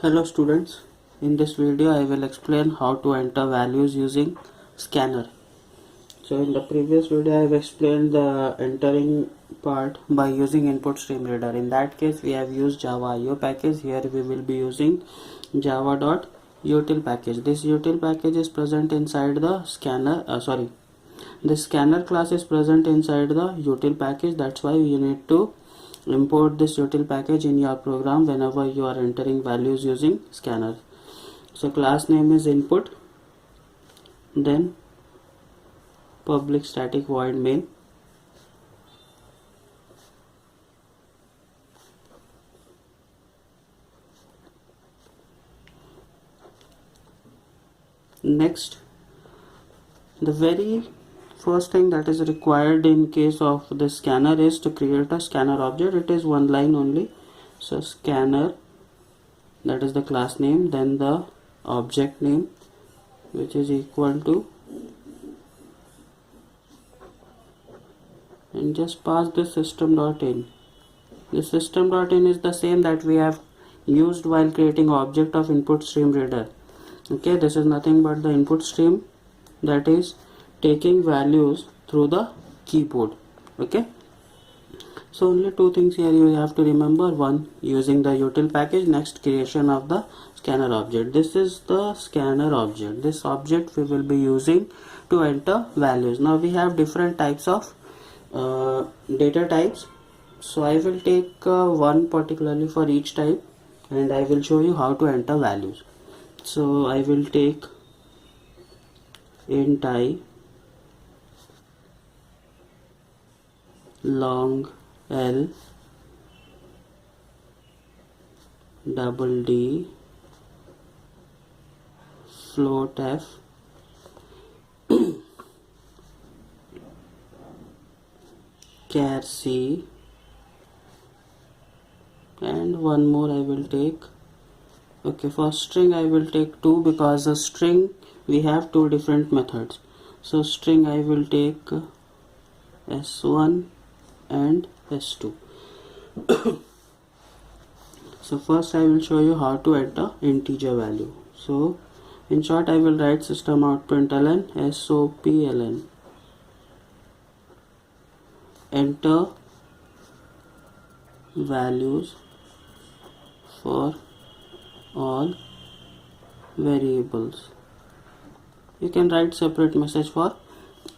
Hello students, in this video I will explain how to enter values using scanner. So in the previous video I have explained the entering part by using input stream reader. In that case we have used Java IO package. Here we will be using java.util package. This util package is present inside the scanner, the scanner class is present inside the util package. That's why you need to import this util package in your program whenever you are entering values using scanner. So class name is input, then public static void main, next the very first thing that is required in case of the scanner is to create a scanner object. It is one line only. So scanner, that is the class name, then the object name which is equal to, and just pass the system.in. The system.in is the same that we have used while creating object of input stream reader. Okay, this is nothing but the input stream that is taking values through the keyboard. Okay, so only two things here you have to remember. One, using the util package. Next, creation of the scanner object. This is the scanner object. This object we will be using to enter values. Now we have different types of data types, so I will take one particularly for each type and I will show you how to enter values. So I will take int I, long L, double D, float F, char C, and one more I will take. Okay, for string I will take 2 because the string we have two different methods. So string I will take S1 and S2. So first I will show you how to enter integer value. So in short I will write system out println SOPLN, enter values for all variables. You can write separate message for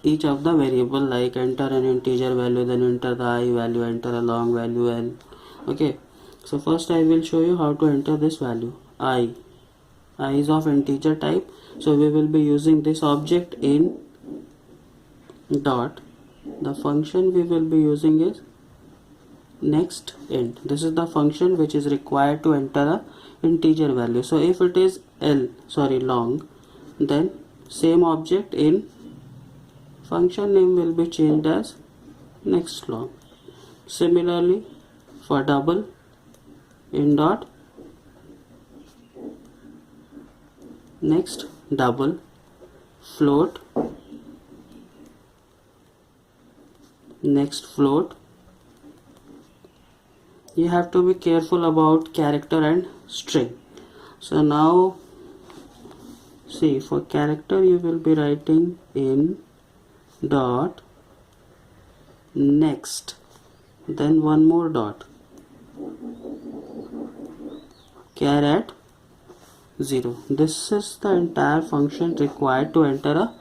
each of the variable, like enter an integer value, then enter the I value, enter a long value L. Okay, so first I will show you how to enter this value. I is of integer type, so we will be using this object in dot. The function we will be using is next int. This is the function which is required to enter a integer value. So if it is long, then same object in function name will be changed as next long. Similarly for double, in dot next double, float next float. You have to be careful about character and string. So now see, for character you will be writing in dot next, then one more dot, char at 0. This is the entire function required to enter a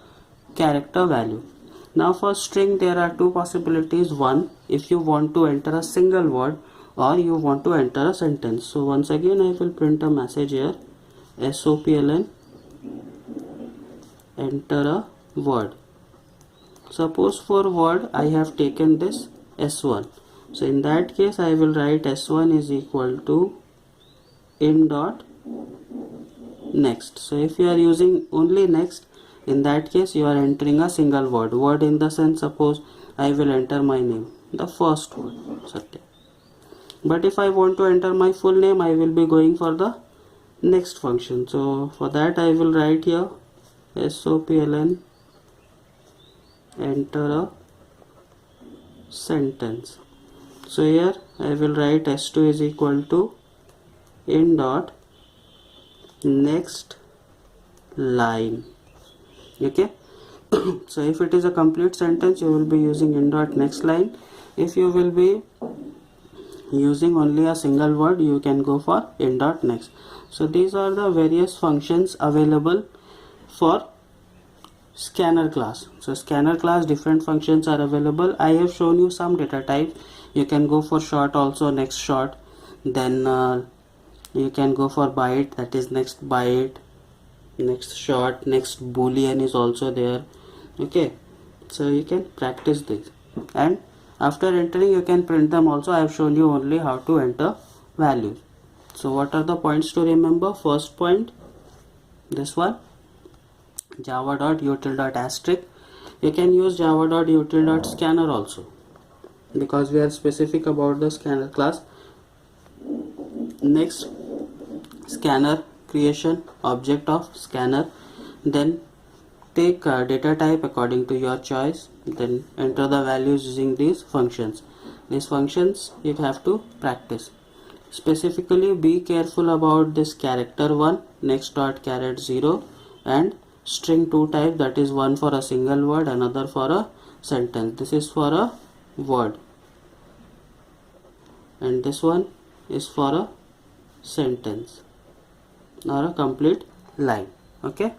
character value. Now for string there are two possibilities. One, if you want to enter a single word or you want to enter a sentence. So once again I will print a message here, SOPLN, enter a word. Suppose for word I have taken this S1. So in that case I will write S1 is equal to in dot next. So if you are using only next, in that case you are entering a single word. Word in the sense, suppose I will enter my name, the first word, Satya. But if I want to enter my full name, I will be going for the next function. So for that I will write here SOPLN, enter a sentence. So here I will write S2 is equal to in dot next line. Okay. So if it is a complete sentence, you will be using in dot next line. If you will be using only a single word, you can go for in dot next. So these are the various functions available for scanner class. So scanner class, different functions are available. I have shown you some data types. You can go for short also, next short. Then you can go for byte, that is next byte, next short, next boolean is also there. Okay, so you can practice this, and after entering you can print them also. I have shown you only how to enter values. So what are the points to remember? First point, this one, java.util.asterisk. You can use java.util.scanner also, because we are specific about the scanner class. Next, scanner creation, object of scanner. Then take data type according to your choice, then enter the values using these functions. These functions you have to practice. Specifically be careful about this character one, next dot caret 0, and string 2 type, that is one for a single word, another for a sentence. This is for a word and this one is for a sentence or a complete line. Okay.